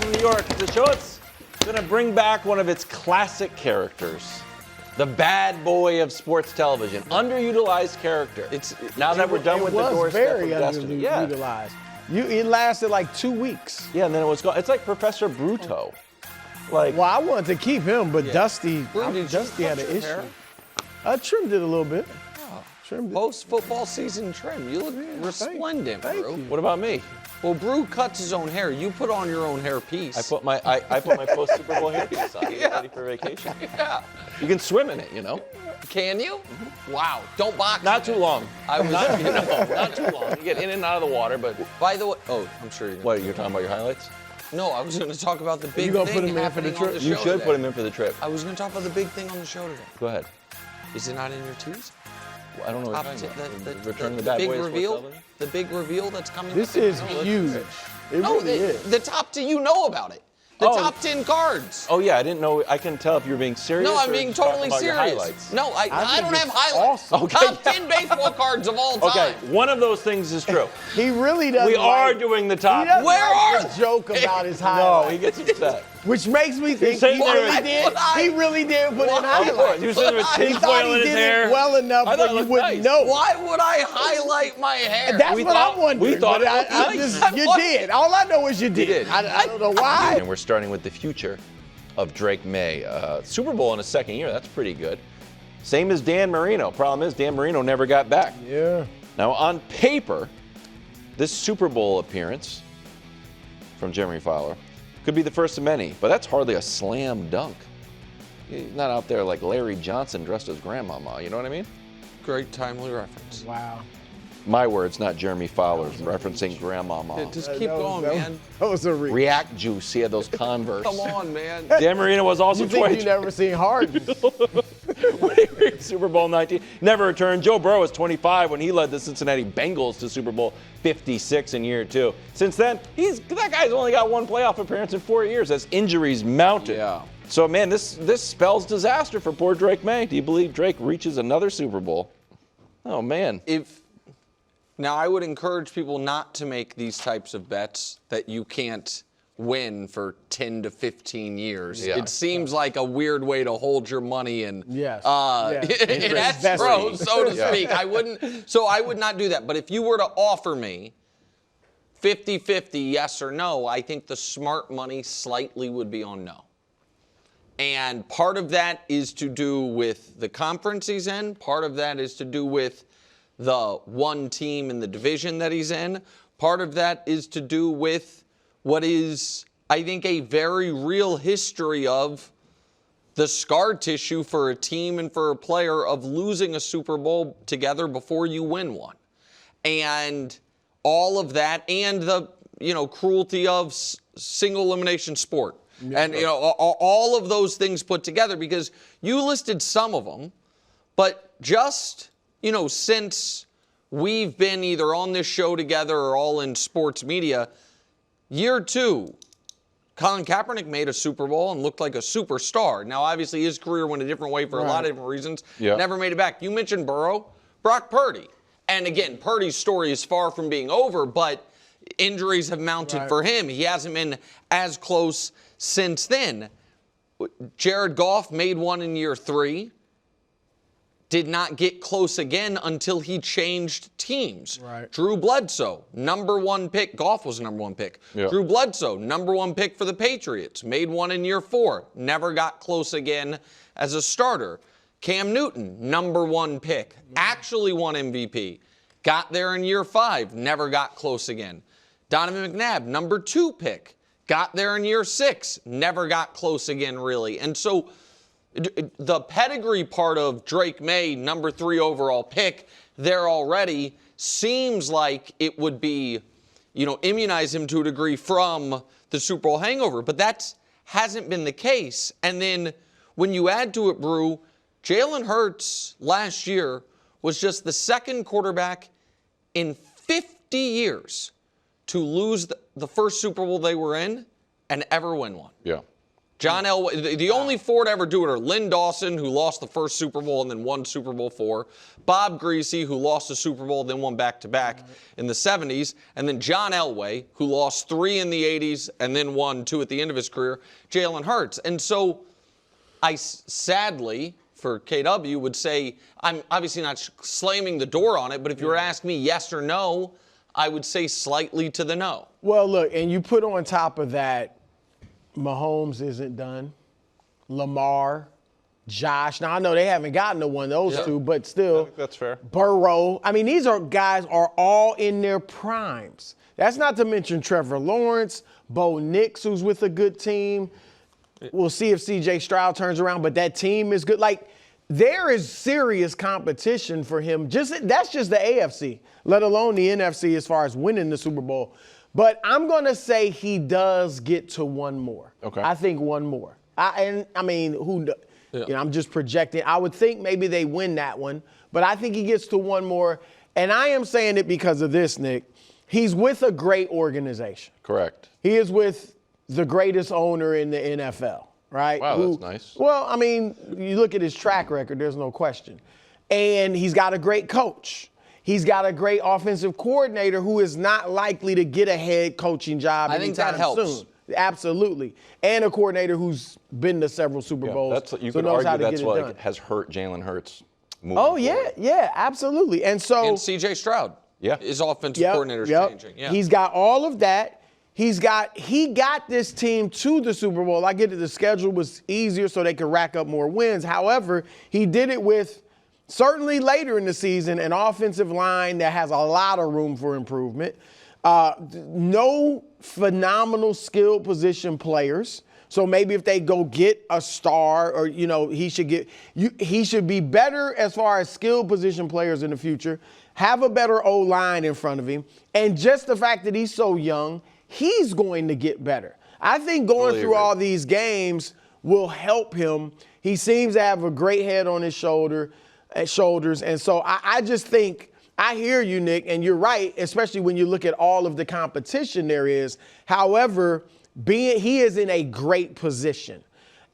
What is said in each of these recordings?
from New York. The show it's going to bring back one of its classic characters, the bad boy of sports television, underutilized character. It's now that we're done with the doorstep of destiny. Underutilized. It lasted like 2 weeks. Yeah, and then it was gone. It's like Professor Bruto. Well, I wanted to keep him, but Dusty Dusty had an issue. I trimmed it a little bit. Post-football season trim. You look resplendent, Thank Brew. you. What about me? Well, Brew cuts his own hair. You put on your own hair piece. I put my post Super Bowl hairpiece on. Get ready for vacation. Yeah. You can swim in it, you know. Can you? Mm-hmm. Wow. Don't box. Not too long. I was. Not too long. You get in and out of the water, but. By the way, I'm sure you're. What, you're talking about your highlights? No, I was going to talk about the big gonna thing put him in for happening the on trip? the show You should today. put him in for the trip. I was going to talk about the big thing on the show today. Go ahead. Is it not in your teas? I don't know what you're talking about. Return the the bad big boy of sports reveal. television? The big reveal that's coming. This up. is No, huge. It No, really is. the top 10. You know about it. The top 10 cards. Oh yeah, I didn't know. I can tell if you're being serious. No, I'm or being just talking totally about your serious. highlights. No, I think don't have it's highlights. awesome. Okay. Top 10 baseball cards of all time. Okay, one of those things is true. He really doesn't. We are like, doing the He top. doesn't Where like are the joke about his No, highlights. he gets upset. Which makes me think he saying there- really did. He really did put in Why? highlights. He was sitting with He thought tinfoil he in his did hair. it well enough I thought that it you looked wouldn't nice. know. Why would I highlight my hair? That's We what thought- I'm wondering. we thought but it I looked just, nice. you did. All I know is you did. did. I don't know why. And we're starting with the future of Drake Maye. Super Bowl in his second year, that's pretty good. Same as Dan Marino. Problem is, Dan Marino never got back. Yeah. Now, on paper, this Super Bowl appearance from Jeremy Fowler could be the first of many, but that's hardly a slam dunk. He's not out there like Larry Johnson dressed as grandmama, you know what I mean? Great timely reference. Wow. My words, not Jeremy Fowler's, referencing grandmama. Just keep going, man. That was a reach. React Juice, he had those Converse. Come on, man. Dan Marino was also You think twice. you never seen Harden? Super Bowl 19. Never returned. Joe Burrow was 25 when he led the Cincinnati Bengals to Super Bowl 56 in year 2. Since then, that guy's only got one playoff appearance in 4 years as injuries mounted. Yeah. So, man, this spells disaster for poor Drake Maye. Do you believe Drake reaches another Super Bowl? Oh, man. Now, I would encourage people not to make these types of bets that you can't win for 10 to 15 years. Yeah. It seems like a weird way to hold your money in, Yes. in escrow, so to speak. I would not do that. But if you were to offer me 50-50 yes or no, I think the smart money slightly would be on no. And part of that is to do with the conference he's in. Part of that is to do with the one team in the division that he's in. Part of that is to do with what is, I think, a very real history of the scar tissue for a team and for a player of losing a Super Bowl together before you win one. And all of that, and the, cruelty of single elimination sport. Yeah. And, all of those things put together, because you listed some of them, but just, since we've been either on this show together or all in sports media, year 2, Colin Kaepernick made a Super Bowl and looked like a superstar. Now, obviously, his career went a different way for a lot of different reasons. Yeah. Never made it back. You mentioned Burrow, Brock Purdy. And again, Purdy's story is far from being over, but injuries have mounted for him. He hasn't been as close since then. Jared Goff made one in year 3. Did not get close again until he changed teams. Right. Drew Bledsoe, number 1 pick. Goff was number 1 pick. Yeah. Drew Bledsoe, number 1 pick for the Patriots. Made one in year 4. Never got close again as a starter. Cam Newton, number 1 pick. Actually won MVP. Got there in year 5. Never got close again. Donovan McNabb, number 2 pick. Got there in year 6. Never got close again, really. And so the pedigree part of Drake Maye, number 3 overall pick, there already seems like it would be, immunize him to a degree from the Super Bowl hangover. But that hasn't been the case. And then when you add to it, Brew, Jalen Hurts last year was just the second quarterback in 50 years to lose the first Super Bowl they were in and ever win one. Yeah. John Elway, the only four to ever do it are Lynn Dawson, who lost the first Super Bowl and then won Super Bowl IV, Bob Greasy, who lost the Super Bowl, then won back-to-back in the 70s, and then John Elway, who lost 3 in the 80s and then won 2 at the end of his career, Jalen Hurts. And so I sadly, for KW, would say, I'm obviously not slamming the door on it, but if you were to ask me yes or no, I would say slightly to the no. Well, look, and you put on top of that, Mahomes isn't done. Lamar, Josh. Now, I know they haven't gotten to one of those two, but still. I think that's fair. Burrow. I mean, these are guys are all in their primes. That's not to mention Trevor Lawrence, Bo Nix, who's with a good team. We'll see if C.J. Stroud turns around, but that team is good. Like, there is serious competition for him. That's just the AFC, let alone the NFC as far as winning the Super Bowl. But I'm going to say he does get to one more. Okay. I think one more. I'm just projecting. I would think maybe they win that one, but I think he gets to one more. And I am saying it because of this, Nick. He's with a great organization. Correct. He is with the greatest owner in the NFL, right? Wow, that's nice. Well, I mean, you look at his track record, there's no question. And he's got a great coach. He's got a great offensive coordinator who is not likely to get a head coaching job anytime soon. I think that helps. Absolutely. And a coordinator who's been to several Super Bowls. You could argue that's what has hurt Jalen Hurts moving forward. Yeah, absolutely. And C.J. Stroud. Yeah. His offensive coordinator's changing. Yeah. He's got all of that. He got this team to the Super Bowl. I get it, the schedule was easier so they could rack up more wins. However, he did it with certainly later in the season, an offensive line that has a lot of room for improvement. No phenomenal skilled position players. So maybe if they go get a star or, he should be better as far as skilled position players in the future, have a better O-line in front of him. And just the fact that he's so young, he's going to get better. I think going through all these games will help him. He seems to have a great head on his shoulders. And so I just think, I hear you, Nick, and you're right, especially when you look at all of the competition there is. However, he is in a great position.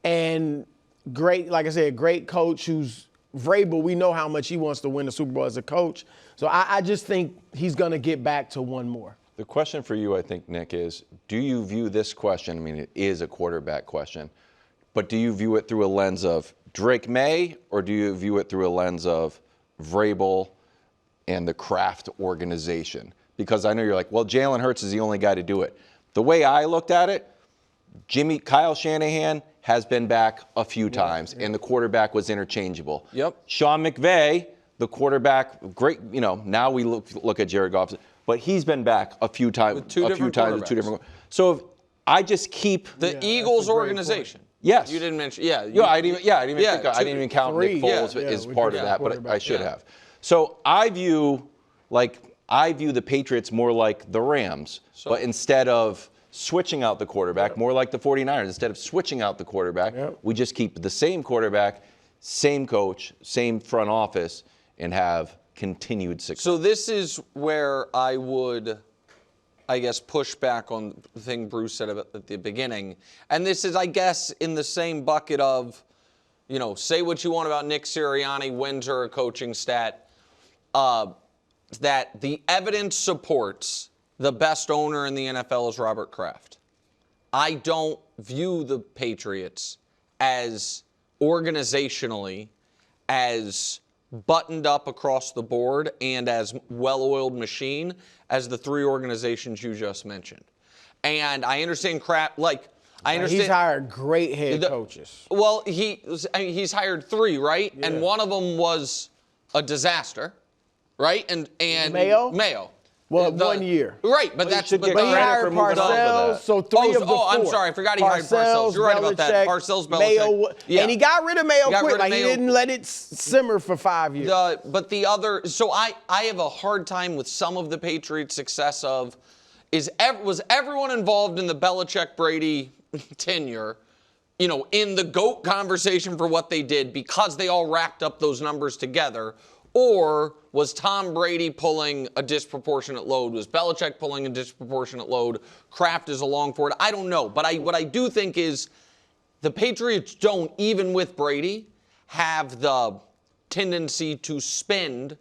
And great, like I said, great coach who's Vrabel. We know how much he wants to win the Super Bowl as a coach. So I just think he's going to get back to one more. The question for you, I think, Nick, is do you view this question, I mean, it is a quarterback question, but do you view it through a lens of Drake Maye, or do you view it through a lens of Vrabel and the Kraft organization? Because I know you're like, well, Jalen Hurts is the only guy to do it. The way I looked at it, Kyle Shanahan has been back a few times, and the quarterback was interchangeable. Yep. Sean McVay, the quarterback, great, now we look at Jared Goff, but he's been back a few times with two different. So if I just keep the Eagles organization. Yes. You didn't mention, I didn't even count Nick Foles as part of that, but I should have. So I view the Patriots more like the Rams, but instead of switching out the quarterback, more like the 49ers. Instead of switching out the quarterback, we just keep the same quarterback, same coach, same front office, and have continued success. So this is where I would, I guess, push back on the thing Bruce said at the beginning. And this is, I guess, in the same bucket of, say what you want about Nick Sirianni, wins are a coaching stat, that the evidence supports the best owner in the NFL is Robert Kraft. I don't view the Patriots as organizationally as buttoned up across the board and as well-oiled machine as the three organizations you just mentioned. And I understand Kraft, he's hired great head coaches. Well, he's hired 3, right? Yeah. And one of them was a disaster, right? And Mayo. Well, 1 year. Right, but that's... But he hired Parcells, so 3 of the 4. I'm sorry, I forgot he hired Parcells. You're right about that. Parcells, Belichick. Mayo, and he got rid of Mayo quick. He didn't let it simmer for 5 years. But the other... So I have a hard time with some of the Patriots' success of... Was everyone involved in the Belichick-Brady tenure, in the GOAT conversation for what they did because they all racked up those numbers together? Or was Tom Brady pulling a disproportionate load? Was Belichick pulling a disproportionate load? Kraft is along for it. I don't know. But what I do think is the Patriots don't, even with Brady, have the tendency to spend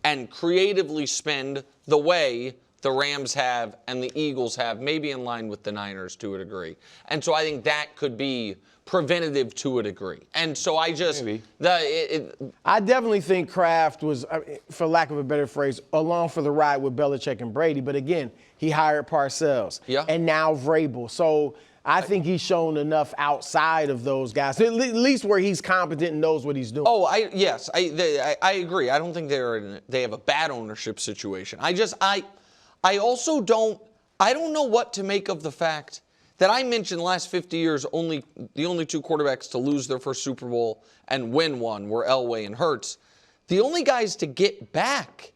and creatively spend the way the Rams have and the Eagles have, maybe in line with the Niners to a degree. And so I think that could be preventative to a degree. And so I just, I definitely think Kraft was, for lack of a better phrase, along for the ride with Belichick and Brady. But again, he hired Parcells and now Vrabel. So I think he's shown enough outside of those guys, at least where he's competent and knows what he's doing. Oh, yes, I agree. I don't think they have a bad ownership situation. I also don't know what to make of the fact that I mentioned the last 50 years the only two quarterbacks to lose their first Super Bowl and win one were Elway and Hurts. The only guys to get back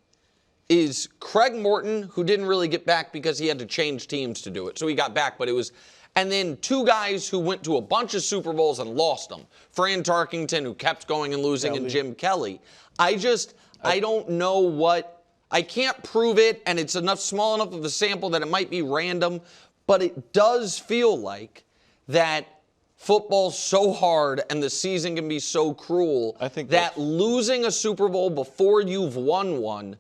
is Craig Morton, who didn't really get back because he had to change teams to do it. So he got back, but it was... And then two guys who went to a bunch of Super Bowls and lost them. Fran Tarkington, who kept going and losing, and Jim Kelly. I don't know what... I can't prove it, and it's small enough of a sample that it might be random, but it does feel like that football's so hard and the season can be so cruel that losing a Super Bowl before you've won one,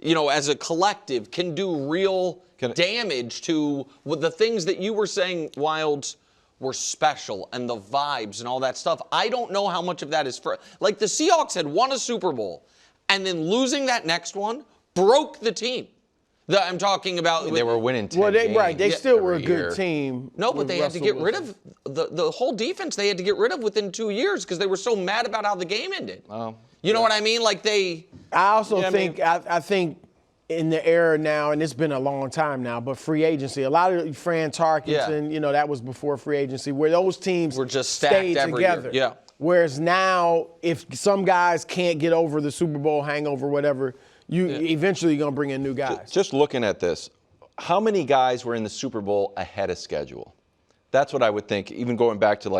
as a collective, can do real damage to the things that you were saying, Wilds, were special, and the vibes and all that stuff. I don't know how much of that is like the Seahawks had won a Super Bowl, and then losing that next one broke the team. I'm talking about... They were winning 10 games. Right. They still were a good team. No, but they had to get rid of the whole defense. They had to get rid of within 2 years because they were so mad about how the game ended. You know what I mean? Like they... I also think... I think in the era now, and it's been a long time now, but free agency, a lot of Fran Tarkenton, that was before free agency, where those teams were just stayed every together. Year. Yeah. Whereas now, if some guys can't get over the Super Bowl hangover, whatever, eventually you're going to bring in new guys. Just looking at this, how many guys were in the Super Bowl ahead of schedule? That's what I would think, even going back to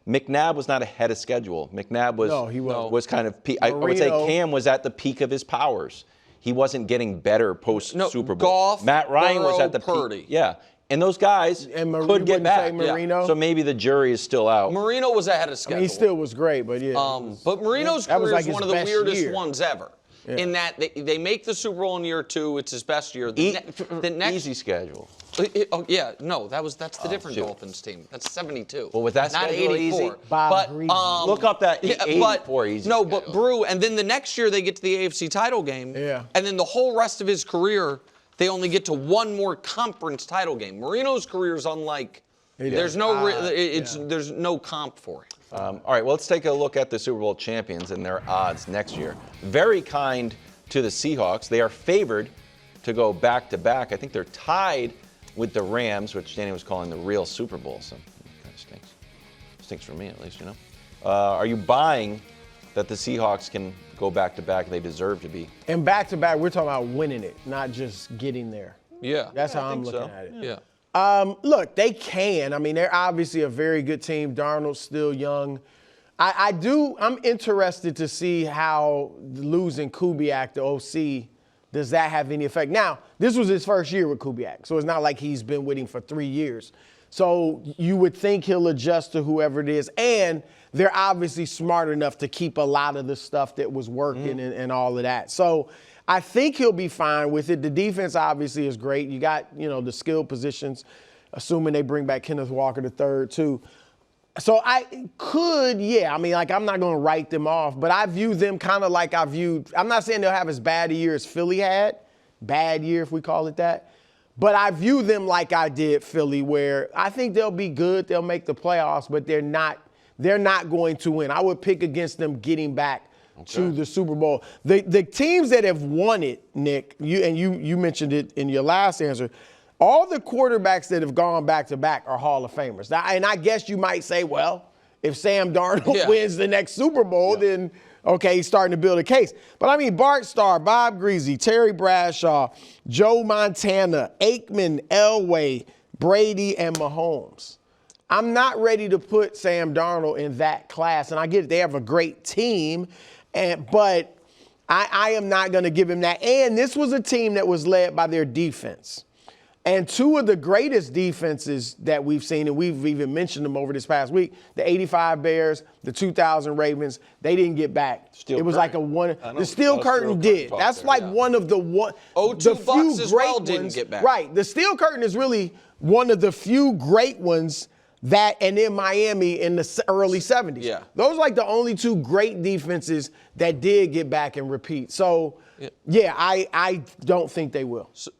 McNabb was not ahead of schedule. McNabb was kind of peak. I would say Cam was at the peak of his powers. He wasn't getting better post-Super Bowl. Goff, Matt Ryan Burrow, was at the Purdy. peak. Yeah. And those guys could get back. Marino. So maybe the jury is still out. Marino was ahead of schedule. He still was great, but but Marino's career is one of the weirdest ones ever. Yeah. In that they make the Super Bowl in year 2, it's his best year. The next easy schedule. That's the different Dolphins team. That's 72. Well, with that not schedule 84. easy. Look up that 84 easy. No, but Brew, and then the next year they get to the AFC title game. Yeah. And then the whole rest of his career, they only get to one more conference title game. Marino's career is unlike. There's no comp for it. All right, well, let's take a look at the Super Bowl champions and their odds next year. Very kind to the Seahawks. They are favored to go back-to-back. I think they're tied with the Rams, which Danny was calling the real Super Bowl. So it kind of stinks. Stinks for me, at least, Are you buying that the Seahawks can go back-to-back? They deserve to be. And back-to-back, we're talking about winning it, not just getting there. Yeah. That's how I'm looking at it. Yeah. Look, they can. I mean, they're obviously a very good team. Darnold's still young. I'm interested to see how losing Kubiak, the OC, does that have any effect? Now, this was his first year with Kubiak, so it's not like he's been with him for 3 years. So you would think he'll adjust to whoever it is. And they're obviously smart enough to keep a lot of the stuff that was working and all of that. So I think he'll be fine with it. The defense obviously is great. You got, the skill positions, assuming they bring back Kenneth Walker III too. So I'm not going to write them off, but I view them kind of like I'm not saying they'll have as bad a year as Philly had, bad year if we call it that, but I view them like I did Philly, where I think they'll be good, they'll make the playoffs, but they're not going to win. I would pick against them getting back to the Super Bowl. The teams that have won it, Nick, you mentioned it in your last answer, all the quarterbacks that have gone back-to-back are Hall of Famers. Now, and I guess you might say, well, if Sam Darnold wins the next Super Bowl, then, okay, he's starting to build a case. But, I mean, Bart Starr, Bob Greasy, Terry Bradshaw, Joe Montana, Aikman, Elway, Brady, and Mahomes. I'm not ready to put Sam Darnold in that class. And I get it, they have a great team, but I am not going to give him that. And this was a team that was led by their defense. And two of the greatest defenses that we've seen, and we've even mentioned them over this past week, the 85 Bears, the 2000 Ravens, they didn't get back. Steel it was curtain. like a one. The Steel Curtain did. That's there, like yeah. one of the the few Bucks as great well ones. didn't get back. Right. The Steel Curtain is really one of the few great ones that, and then Miami in the early 70s. Yeah. Those are like the only two great defenses that did get back and repeat. So, yeah, I don't think they will. So,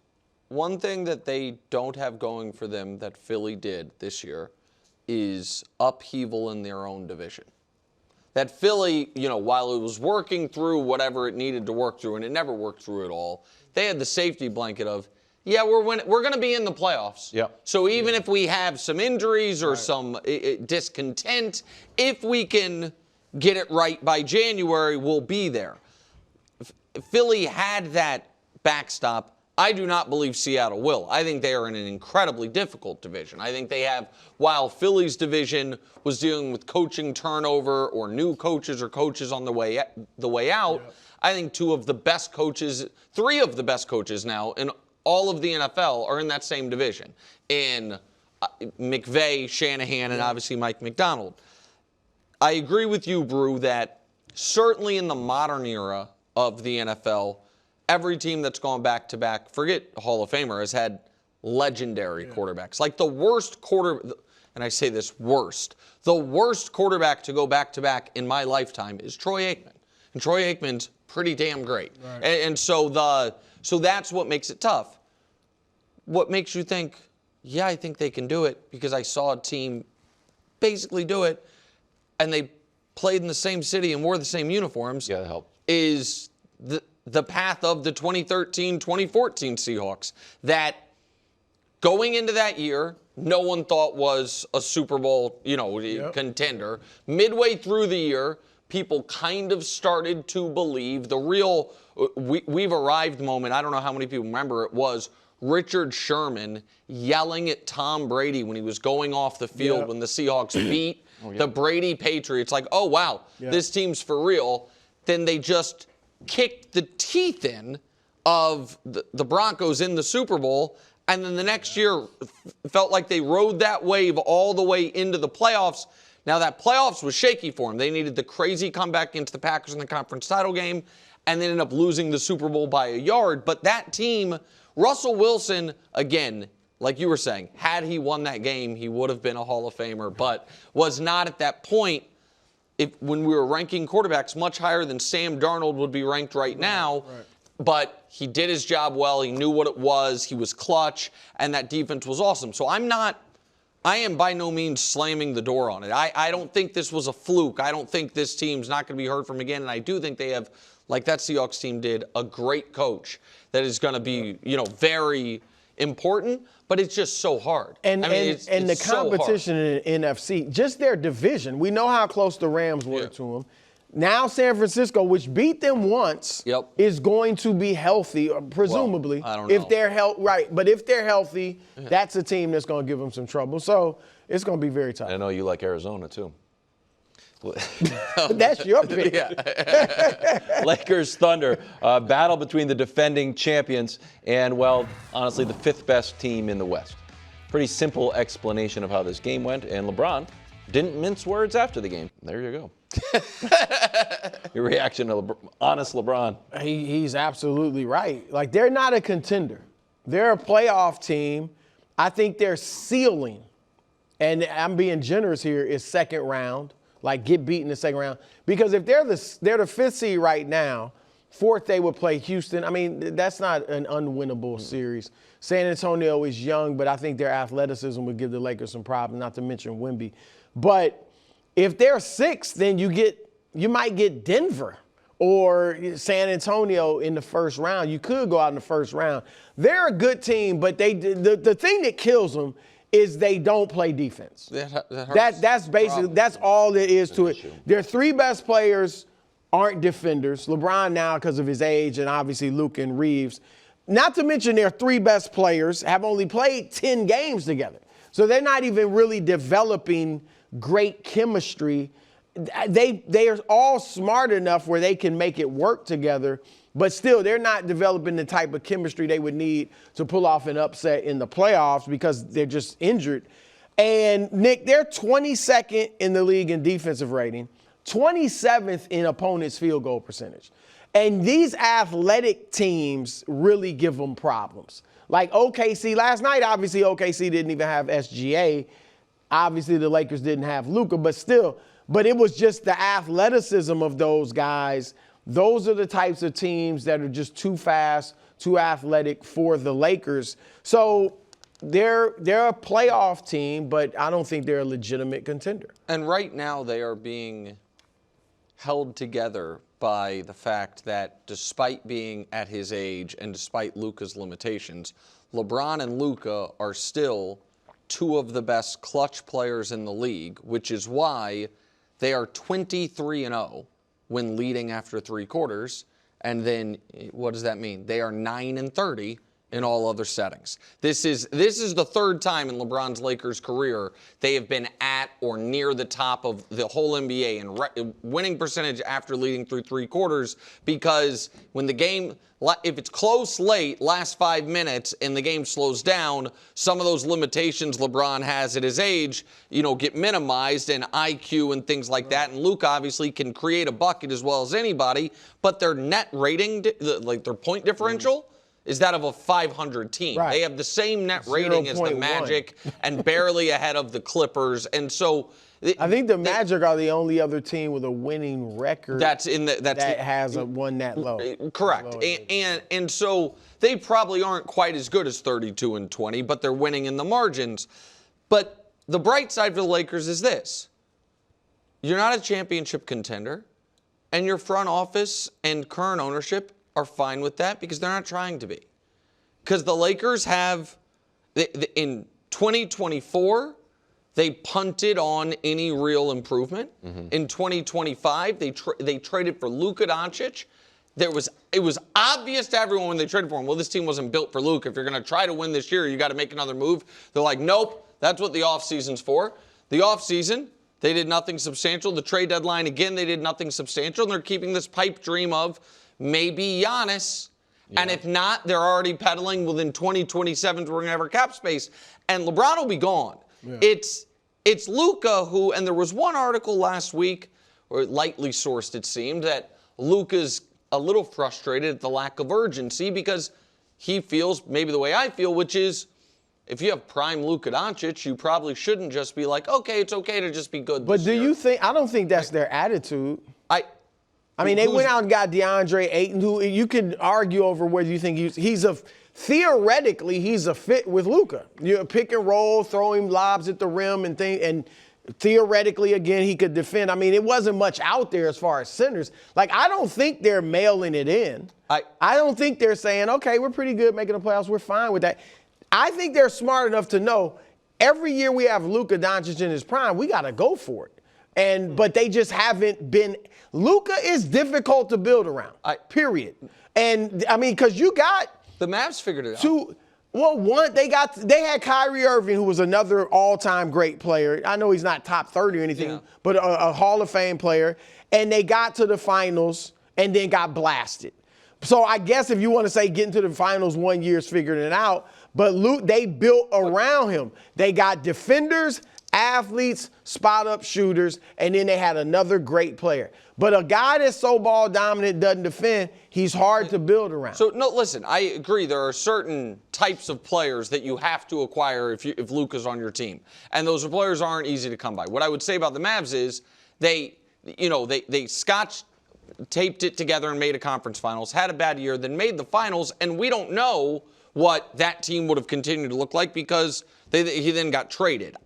one thing that they don't have going for them that Philly did this year is upheaval in their own division. That Philly, while it was working through whatever it needed to work through, and it never worked through it all, they had the safety blanket of, we're going to be in the playoffs. Yep. So even if we have some injuries or some discontent, if we can get it right by January, we'll be there. Philly had that backstop. I do not believe Seattle will. I think they are in an incredibly difficult division. I think they have, while Philly's division was dealing with coaching turnover or new coaches or coaches on the way out, I think three of the best coaches now in all of the NFL are in that same division. In McVay, Shanahan, and obviously Mike McDonald. I agree with you, Brew, that certainly in the modern era of the NFL, every team that's gone back-to-back, forget Hall of Famer, has had legendary quarterbacks. Like the worst and I say this the worst quarterback to go back-to-back in my lifetime is Troy Aikman. And Troy Aikman's pretty damn great. Right. And so that's what makes it tough. What makes you think, I think they can do it, because I saw a team basically do it, and they played in the same city and wore the same uniforms, that helped. Is the path of the 2013-2014 Seahawks that going into that year, no one thought was a Super Bowl, contender. Midway through the year, people kind of started to believe the real we've arrived moment. I don't know how many people remember it was Richard Sherman yelling at Tom Brady when he was going off the field when the Seahawks beat the Brady Patriots. Like, oh, wow, this team's for real. Then they just kicked the teeth in of the Broncos in the Super Bowl, and then the next year felt like they rode that wave all the way into the playoffs. Now, that playoffs was shaky for them. They needed the crazy comeback against the Packers in the conference title game, and they ended up losing the Super Bowl by a yard. But that team, Russell Wilson, again, like you were saying, had he won that game, he would have been a Hall of Famer, but was not at that point. When we were ranking quarterbacks much higher than Sam Darnold would be ranked right now, but he did his job well. He knew what it was. He was clutch, and that defense was awesome. So I am by no means slamming the door on it. I don't think this was a fluke. I don't think this team's not going to be heard from again, and I do think they have, like that Seahawks team did, a great coach that is going to be, very important, but it's just so hard. And the competition in the NFC, just their division. We know how close the Rams were to them. Now San Francisco, which beat them once, is going to be healthy, presumably. Well, I don't know. If they're but if they're healthy, that's a team that's going to give them some trouble. So it's going to be very tough. I know you like Arizona too. That's your pick. Lakers Thunder, battle between the defending champions and, well, honestly, the fifth best team in the West. Pretty simple explanation of how this game went, and LeBron didn't mince words after the game. There you go. Your reaction to honest LeBron. He's absolutely right. Like, they're not a contender. They're a playoff team. I think their ceiling, and I'm being generous here, is second round. Like, get beat in the second round. Because if they're the fifth seed right now, fourth they would play Houston. I mean, that's not an unwinnable series. San Antonio is young, but I think their athleticism would give the Lakers some problems, not to mention Wemby. But if they're sixth, then you might get Denver or San Antonio in the first round. You could go out in the first round. They're a good team, but the thing that kills them is they don't play defense. That's basically, that's all it is to it. Their three best players aren't defenders. LeBron now because of his age, and obviously Luke and Reeves. Not to mention their three best players have only played 10 games together. So they're not even really developing great chemistry. They are all smart enough where they can make it work together. But still, they're not developing the type of chemistry they would need to pull off an upset in the playoffs because they're just injured. And, Nick, they're 22nd in the league in defensive rating, 27th in opponents' field goal percentage. And these athletic teams really give them problems. Like OKC, last night, obviously, OKC didn't even have SGA. Obviously, the Lakers didn't have Luka, but still. But it was just the athleticism of those guys. Those are the types of teams that are just too fast, too athletic for the Lakers. So they're a playoff team, but I don't think they're a legitimate contender. And right now they are being held together by the fact that despite being at his age and despite Luka's limitations, LeBron and Luka are still two of the best clutch players in the league, which is why they are 23-0 when leading after three quarters. And then what does that mean? They are 9-30 in all other settings. This is the third time in LeBron's Lakers career they have been at or near the top of the whole NBA in winning percentage after leading through three quarters, because when the game, if it's close late, last 5 minutes, and the game slows down, some of those limitations LeBron has at his age, get minimized, and IQ and things like that. And Luka obviously can create a bucket as well as anybody, but their net rating, like their point differential, is that of a 500 team. Right. They have the same net rating as the Magic and barely ahead of the Clippers. And so I think the Magic are the only other team with a winning record that has one that low. Correct. And so they probably aren't quite as good as 32-20, but they're winning in the margins. But the bright side for the Lakers is this. You're not a championship contender, and your front office and current ownership are fine with that because they're not trying to be. Because the Lakers have, in 2024, they punted on any real improvement. Mm-hmm. In 2025, they traded for Luka Doncic. It was obvious to everyone when they traded for him, well, this team wasn't built for Luka. If you're going to try to win this year, you got to make another move. They're like, nope, that's what the offseason's for. The offseason, they did nothing substantial. The trade deadline, again, they did nothing substantial. And they're keeping this pipe dream of maybe Giannis. Yeah. And if not, they're already peddling within 2027 we're going to have our cap space. And LeBron will be gone. Yeah. It's Luka who, and there was one article last week, or lightly sourced it seemed, that Luka's a little frustrated at the lack of urgency because he feels maybe the way I feel, which is if you have prime Luka Doncic, you probably shouldn't just be like, okay, it's okay to just be good But this do year. you think, I don't think that's their attitude. I mean, they went out and got DeAndre Ayton, who you can argue over whether you think theoretically, he's a fit with Luka. You pick and roll, throw him lobs at the rim and theoretically, again, he could defend. I mean, it wasn't much out there as far as centers. Like, I don't think they're mailing it in. I don't think they're saying, okay, we're pretty good making the playoffs. We're fine with that. I think they're smart enough to know every year we have Luka Doncic in his prime, we got to go for it. But they just haven't been. Luka is difficult to build around, period. And, I mean, because you got. The Mavs figured it out. They had Kyrie Irving, who was another all-time great player. I know he's not top 30 or anything, but a Hall of Fame player. And they got to the finals and then got blasted. So I guess if you want to say getting to the finals 1 year is figuring it out, but they built around him. They got defenders, athletes, spot-up shooters, and then they had another great player. But a guy that's so ball dominant doesn't defend, he's hard to build around. So, no, listen, I agree. There are certain types of players that you have to acquire if Luka's on your team. And those players aren't easy to come by. What I would say about the Mavs is they scotch taped it together and made a conference finals, had a bad year, then made the finals, and we don't know what that team would have continued to look like because he then got traded.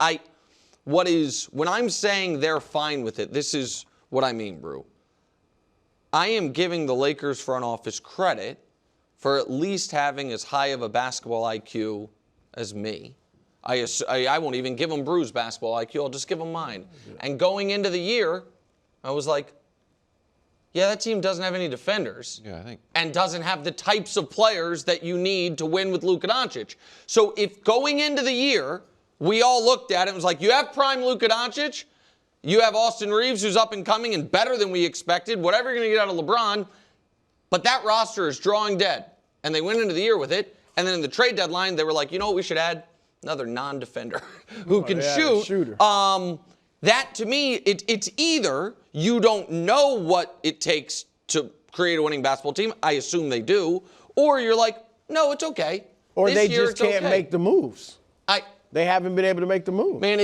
When I'm saying they're fine with it, this is what I mean, Brew. I am giving the Lakers front office credit for at least having as high of a basketball IQ as me. I won't even give them Brew's basketball IQ. I'll just give them mine. Yeah. And going into the year, I was like, yeah, that team doesn't have any defenders. Yeah, I think. And doesn't have the types of players that you need to win with Luka Doncic. So if going into the year, we all looked at it and was like, you have prime Luka Doncic, you have Austin Reeves, who's up and coming and better than we expected, whatever you're going to get out of LeBron, But that roster is drawing dead, and they went into the year with it. And then in the trade deadline, they were like, you know what, we should add another non-defender who can shoot. Shooter. That, to me, it's either you don't know what it takes to create a winning basketball team. I assume they do. Or you're like, no, it's okay. Or this they year, just can't make the moves. They haven't been able to make the move. Man,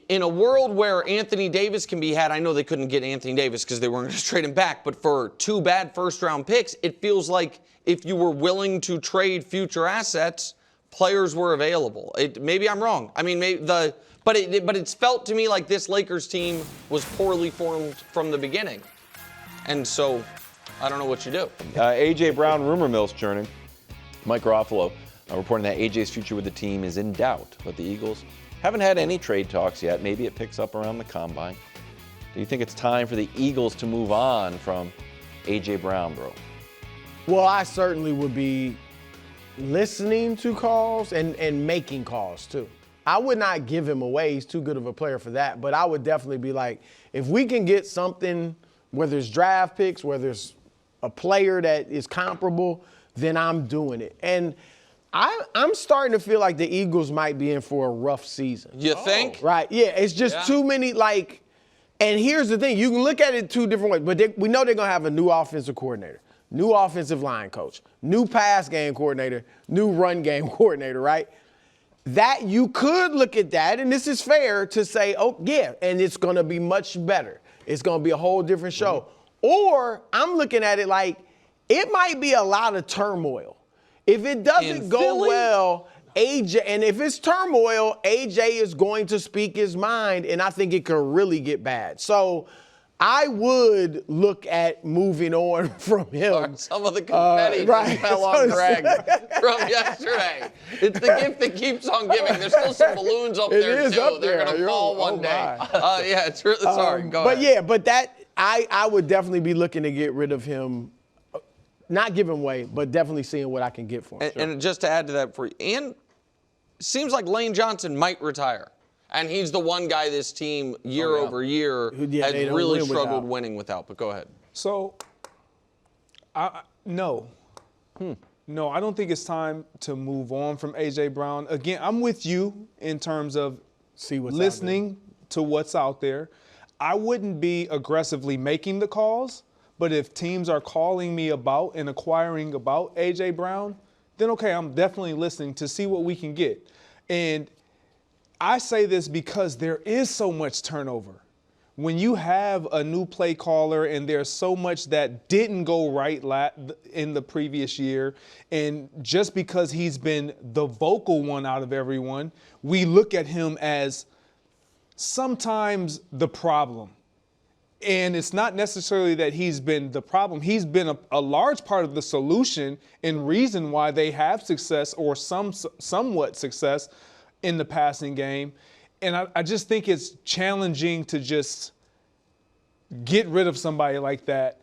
in a world where Anthony Davis can be had, I know they couldn't get Anthony Davis because they weren't going to trade him back, but for 2 bad first-round picks, it feels like if you were willing to trade future assets, players were available. Maybe I'm wrong. I mean, but it's felt to me like this Lakers team was poorly formed from the beginning. And so I don't know what you do. A.J. Brown rumor mill's churning. Mike Garofalo reporting that A.J.'s future with the team is in doubt, but the Eagles haven't had any trade talks yet. Maybe it picks up around the combine. Do you think it's time for the Eagles to move on from A.J. Brown, bro? Well, I certainly would be listening to calls and making calls too. I would not give him away. He's too good of a player for that. But I would definitely be like, if we can get something, whether it's draft picks, whether it's a player that is comparable, then I'm doing it. And I'm starting to feel like the Eagles might be in for a rough season. You think? Right. Yeah, it's just too many, like, and here's the thing. You can look at it 2 different ways, but we know they're going to have a new offensive coordinator, new offensive line coach, new pass game coordinator, new run game coordinator, right? That you could look at that, and this is fair to say, oh, yeah, and it's going to be much better. It's going to be a whole different show. Or I'm looking at it like it might be a lot of turmoil. If it doesn't go well, AJ, and if it's turmoil, AJ is going to speak his mind, and I think it could really get bad. So I would look at moving on from him. Some of the confetti just fell on Greg from yesterday. It's the gift that keeps on giving. There's still some balloons up there, too. They're going to fall one day. Yeah, it's really, sorry, go ahead. But, yeah, but that, I would definitely be looking to get rid of him. Not give him away, but definitely seeing what I can get for him. And just to add to that for you, and it seems like Lane Johnson might retire. And he's the one guy this team, year over year, has really struggled winning without. But go ahead. So, no. No, I don't think it's time to move on from A.J. Brown. Again, I'm with you in terms of listening to what's out there. I wouldn't be aggressively making the calls. But if teams are calling me about and acquiring about A.J. Brown, then okay, I'm definitely listening to see what we can get. And I say this because there is so much turnover. When you have a new play caller and there's so much that didn't go right in the previous year, and just because he's been the vocal one out of everyone, we look at him as sometimes the problem. And it's not necessarily that he's been the problem. He's been a large part of the solution and reason why they have success or somewhat success in the passing game. And I just think it's challenging to just get rid of somebody like that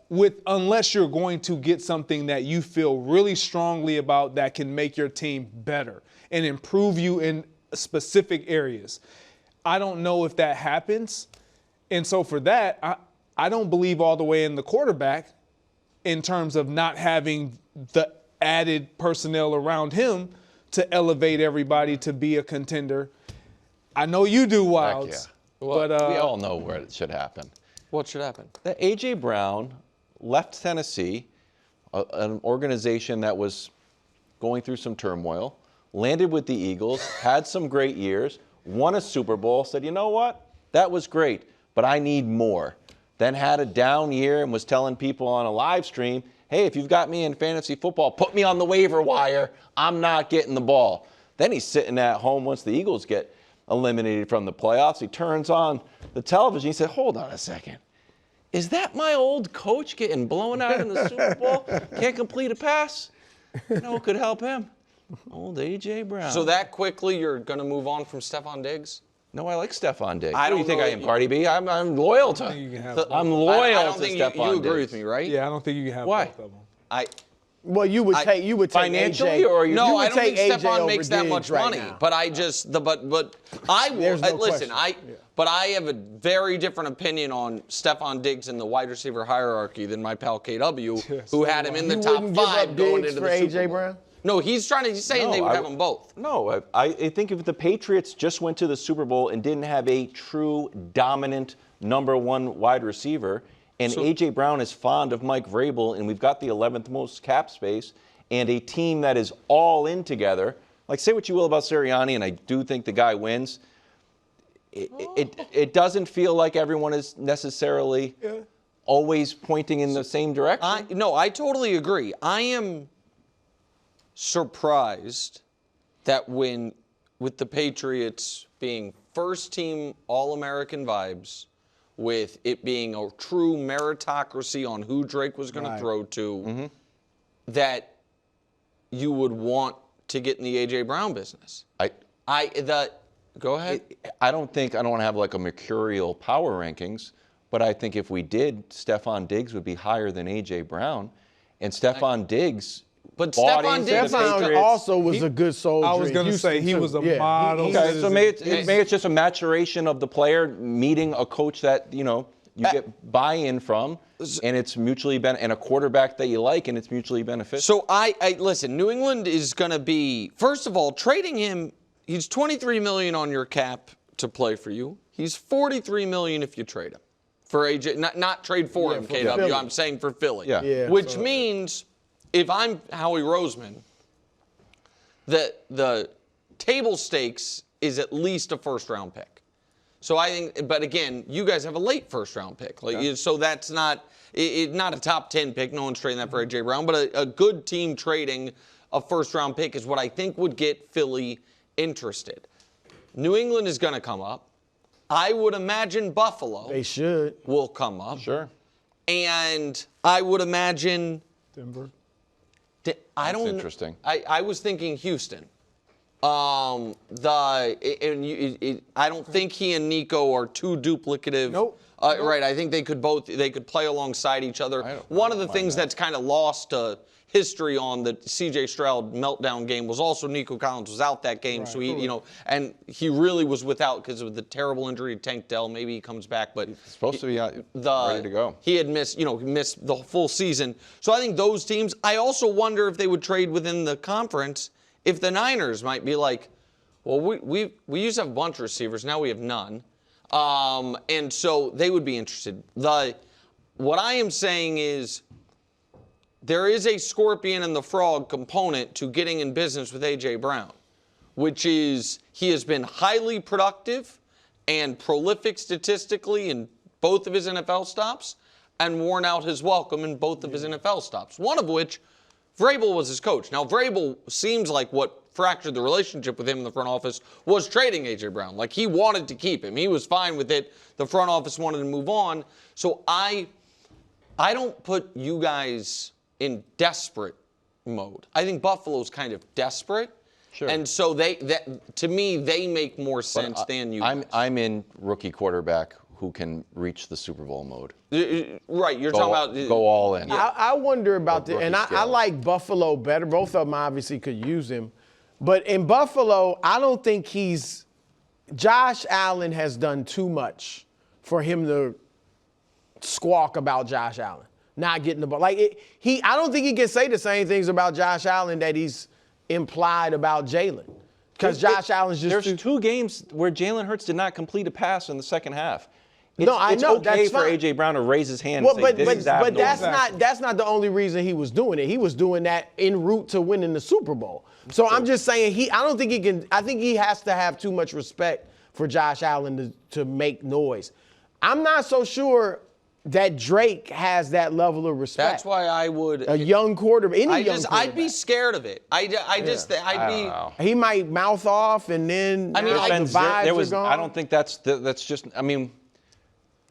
unless you're going to get something that you feel really strongly about that can make your team better and improve you in specific areas. I don't know if that happens. And so for that, I don't believe all the way in the quarterback in terms of not having the added personnel around him to elevate everybody to be a contender. I know you do, Wilds. Yeah. Well, but we all know where it should happen. What should happen? That A.J. Brown left Tennessee, an organization that was going through some turmoil, landed with the Eagles, had some great years, won a Super Bowl, said, you know what? That was great, but I need more. Then had a down year and was telling people on a live stream, hey, if you've got me in fantasy football, put me on the waiver wire. I'm not getting the ball. Then he's sitting at home once the Eagles get eliminated from the playoffs. He turns on the television. He said, hold on a second. Is that my old coach getting blown out in the Super Bowl? Can't complete a pass? You know what could help him? Old A.J. Brown. So that quickly you're going to move on from Stephon Diggs? No, I like Stephon Diggs. What do you think I am, Cardi B? I'm loyal to. I'm loyal to Stephon Diggs. You agree with me, right? Yeah, I don't think you can have both of them. Well, you would take financially, AJ, or you No, would I don't think take AJ Stephon makes that over much Diggs right money. now. But I just but I will There's no listen. question. But I have a very different opinion on Stephon Diggs in the wide receiver hierarchy than my pal KW, who had him in the You top wouldn't give 5 up going Diggs into for the Super AJ Bowl. Brown? No, he's saying they would have them both. No, I think if the Patriots just went to the Super Bowl and didn't have a true dominant number 1 wide receiver, and A.J. Brown is fond of Mike Vrabel, and we've got the 11th most cap space, and a team that is all in together, like say what you will about Sirianni, and I do think the guy wins, it doesn't feel like everyone is necessarily always pointing in the same direction. No, I totally agree. I am surprised that with the Patriots being first team All-American vibes, with it being a true meritocracy on who Drake was going to throw to, that you would want to get in the A.J. Brown business. Go ahead. I don't want to have like a mercurial power rankings, but I think if we did, Stephon Diggs would be higher than A.J. Brown. And Stephon Diggs Stephon Diggs also was a good soldier. I was going to say he was a model. Okay, so maybe it's just a maturation of the player meeting a coach that, you get buy-in from, and it's mutually and a quarterback that you like, and it's mutually beneficial. So I listen, New England is going to be, first of all, trading him, he's $23 million on your cap to play for you. He's $43 million if you trade him. For AJ, not trade for him, KW, Philly. I'm saying for Philly. Yeah. Which means if I'm Howie Roseman, the table stakes is at least a first-round pick. So I think, but again, you guys have a late first-round pick. So that's not a top 10 pick. No one's trading that for A.J. Brown. But a good team trading a first-round pick is what I think would get Philly interested. New England is going to come up. I would imagine Buffalo will come up. Sure. And I would imagine Denver. That's interesting. I was thinking Houston. I don't think he and Nico are too duplicative. Nope. Right. I think they could play alongside each other. One of the things that's kind of lost to history on the C.J. Stroud meltdown game was also Nico Collins was out that game, so and he really was without because of the terrible injury to Tank Dell. Maybe he comes back, but he's supposed to be ready to go. He had missed the full season. So I think those teams. I also wonder if they would trade within the conference. If the Niners might be like, well, we used to have a bunch of receivers, now we have none, and so they would be interested. What I am saying is, there is a scorpion and the frog component to getting in business with A.J. Brown, which is he has been highly productive and prolific statistically in both of his NFL stops and worn out his welcome in both of his NFL stops, one of which Vrabel was his coach. Now, Vrabel seems like what fractured the relationship with him in the front office was trading A.J. Brown. Like, he wanted to keep him. He was fine with it. The front office wanted to move on. So I don't put you guys in desperate mode. I think Buffalo's kind of desperate. Sure. And so to me, they make more sense than you guys. I'm in rookie quarterback who can reach the Super Bowl mode. Right, you're talking about go all in. I wonder about that, and I like Buffalo better. Both of them obviously could use him, but in Buffalo, I don't think Josh Allen has done too much for him to squawk about Josh Allen not getting the ball. I don't think he can say the same things about Josh Allen that he's implied about Jalen. Because Josh Allen's just there's two games where Jalen Hurts did not complete a pass in the second half. I know it's okay that's for fine. A.J. Brown to raise his hand and say, this is abnormal. But that's not the only reason he was doing it. He was doing that en route to winning the Super Bowl. So I'm just saying I don't think he can. I think he has to have too much respect for Josh Allen to make noise. I'm not so sure that Drake has that level of respect. That's why I would. A young quarterback, I'd be scared of it. He might mouth off and then the vibes are gone. I don't think that's just. I mean,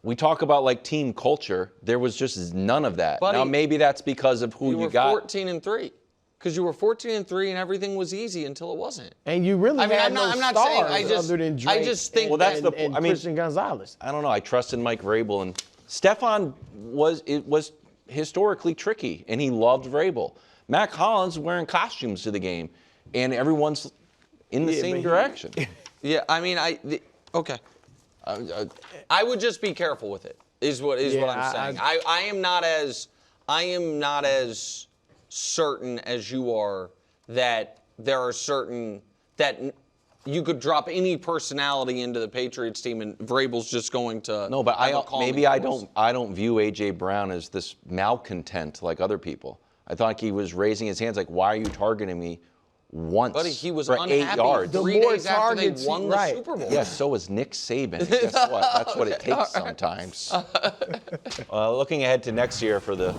we talk about like team culture. There was just none of that. Buddy, now maybe that's because of who you got. You were 14-3. Because you were 14-3 and everything was easy until it wasn't. And you really had no stars other than Drake. I just think and Christian Gonzalez. I don't know. I trusted Mike Vrabel, and Stephon was historically tricky, and he loved Vrabel. Mac Hollins wearing costumes to the game, and everyone's in the same direction. Yeah, I mean, okay. I would just be careful with it. Is what I'm saying. I am not as certain as you are that there are certain that you could drop any personality into the Patriots team and Vrabel's just going to. No, but I don't view A.J. Brown as this malcontent like other people. I thought he was raising his hands like, why are you targeting me once But he was for unhappy 8 yards? 3 days after they won the Super Bowl. Yeah, so was Nick Saban. And guess what? That's what it takes sometimes. Looking ahead to next year for the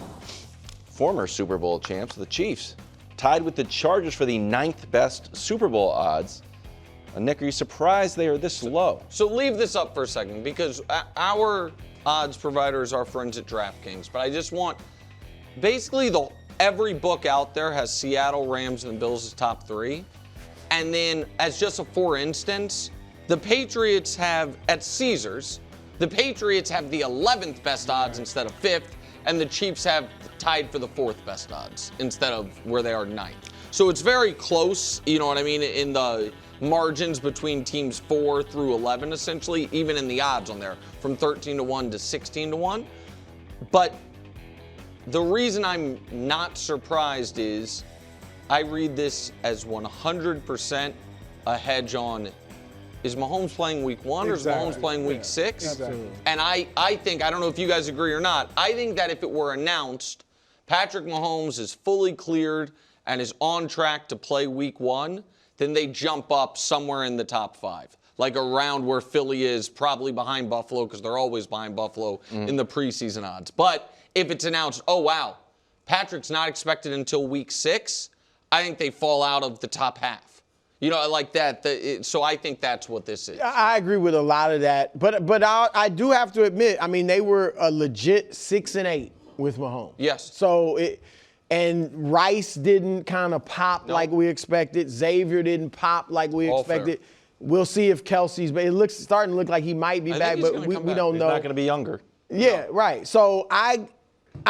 former Super Bowl champs, the Chiefs, tied with the Chargers for the 9th best Super Bowl odds. Nick, are you surprised they are this low? So leave this up for a second because our odds provider is our friends at DraftKings. But I just want, basically every book out there has Seattle, Rams, and the Bills as top 3. And then as just a for instance, the Patriots have, at Caesars, the Patriots have the 11th best odds instead of 5th, and the Chiefs have tied for the 4th best odds instead of where they are 9th. So it's very close, you know what I mean, in the margins between teams 4 through 11, essentially, even in the odds on there, from 13-1 to 16-1. But the reason I'm not surprised is I read this as 100% a hedge on, is Mahomes playing week 1 or is Mahomes playing week 6? Exactly. And I think, I don't know if you guys agree or not, I think that if it were announced Patrick Mahomes is fully cleared and is on track to play week 1, then they jump up somewhere in the top 5. Like around where Philly is, probably behind Buffalo, because they're always behind Buffalo in the preseason odds. But if it's announced, oh, wow, Patrick's not expected until week 6, I think they fall out of the top half. You know, like that. So I think that's what this is. I agree with a lot of that. But I do have to admit, I mean, they were a legit 6-8 with Mahomes. Yes. So and Rice didn't kind of pop like we expected. Xavier didn't pop like we expected. Fair. We'll see if Kelsey's back. It's starting to look like he might be back, but we don't know. He's not going to be younger. Yeah, right. So I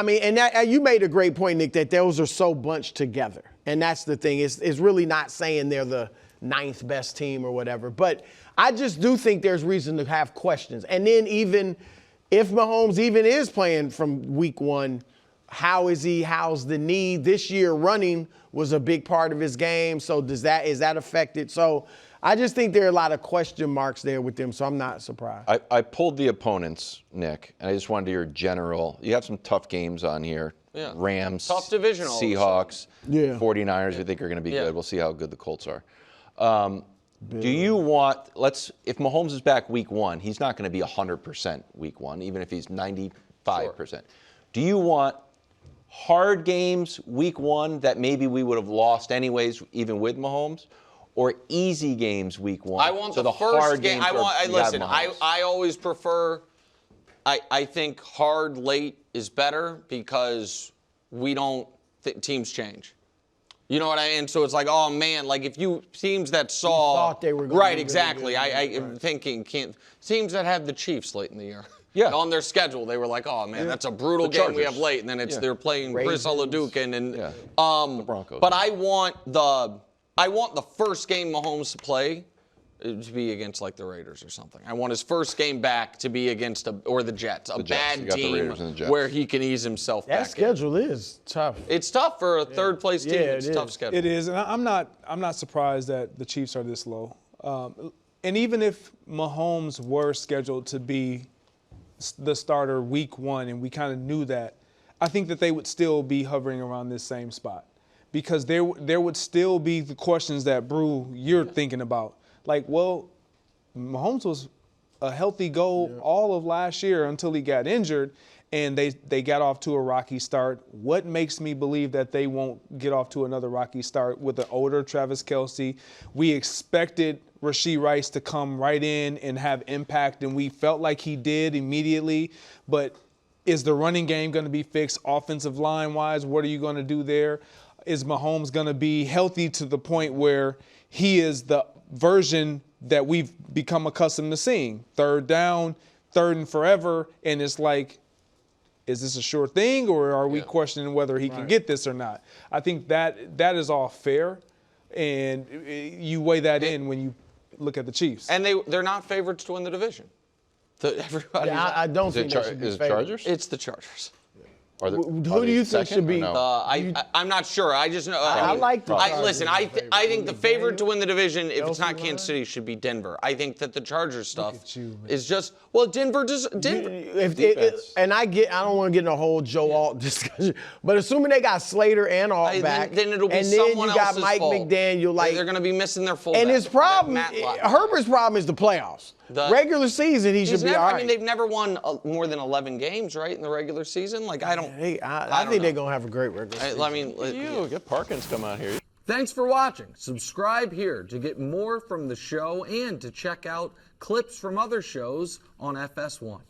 mean, and that, you made a great point, Nick, that those are so bunched together. And that's the thing. It's really not saying they're the 9th best team or whatever. But I just do think there's reason to have questions. And then even if Mahomes even is playing from week 1, how is he? How's the knee? This year running was a big part of his game. So is that affected? So I just think there are a lot of question marks there with them, so I'm not surprised. I pulled the opponents, Nick, and I just wanted your general. You have some tough games on here. Yeah. Rams, tough division. Seahawks, 49ers. We think are going to be good. We'll see how good the Colts are. Do you want? If Mahomes is back week 1, he's not going to be 100% week 1, even if he's 95%. Sure. Do you want hard games week 1 that maybe we would have lost anyways, even with Mahomes? Or easy games week 1. I want so the first hard game. Listen, I always prefer. I think hard late is better because we don't. Teams change. You know what I mean? So it's like, oh man, like if you teams that saw. You thought they were going right, to exactly. I'm thinking teams that had the Chiefs late in the year. Yeah. On their schedule, they were like, oh man, that's a brutal game we have late, and then they're playing Chris Oladuke and the Broncos. But I want the first game Mahomes to play to be against like the Raiders or something. I want his first game back to be against the Jets, a bad team where he can ease himself back. That schedule is tough. It's tough for a third place team. It's a tough schedule. It is, and I'm not surprised that the Chiefs are this low. And even if Mahomes were scheduled to be the starter week 1, and we kind of knew that, I think that they would still be hovering around this same spot. Because there would still be the questions that, Brew, you're thinking about. Like, well, Mahomes was a healthy goal all of last year until he got injured, and they got off to a rocky start. What makes me believe that they won't get off to another rocky start with an older Travis Kelce? We expected Rashee Rice to come right in and have impact, and we felt like he did immediately. But is the running game going to be fixed offensive line-wise? What are you going to do there? Is Mahomes going to be healthy to the point where he is the version that we've become accustomed to seeing? 3rd down, 3rd and forever, and it's like is this a sure thing, or are we questioning whether he can get this or not? I think that is all fair, and you weigh that in when you look at the Chiefs. And they're not favorites to win the division. I don't think they should be is it favored. Chargers? It's the Chargers. Who do you think should be? I'm not sure. I just know. I like the Chargers. Listen, I think the favorite to win the division, if it's not Kansas City, should be Denver. I think that the Chargers stuff is just Denver. And I don't want to get in a whole Joe Alt discussion, but assuming they got Slater and Alt back, then it'll be and someone then you got else's Mike fault. McDaniel. They're going to be missing their fullback. And his problem, Herbert's problem is the playoffs. Regular season, he should be all right. I mean, they've never won more than 11 games, right, in the regular season. Like I think they're gonna have a great regular season. I mean, Get Parkins come out here. Thanks for watching. Subscribe here to get more from the show and to check out clips from other shows on FS1.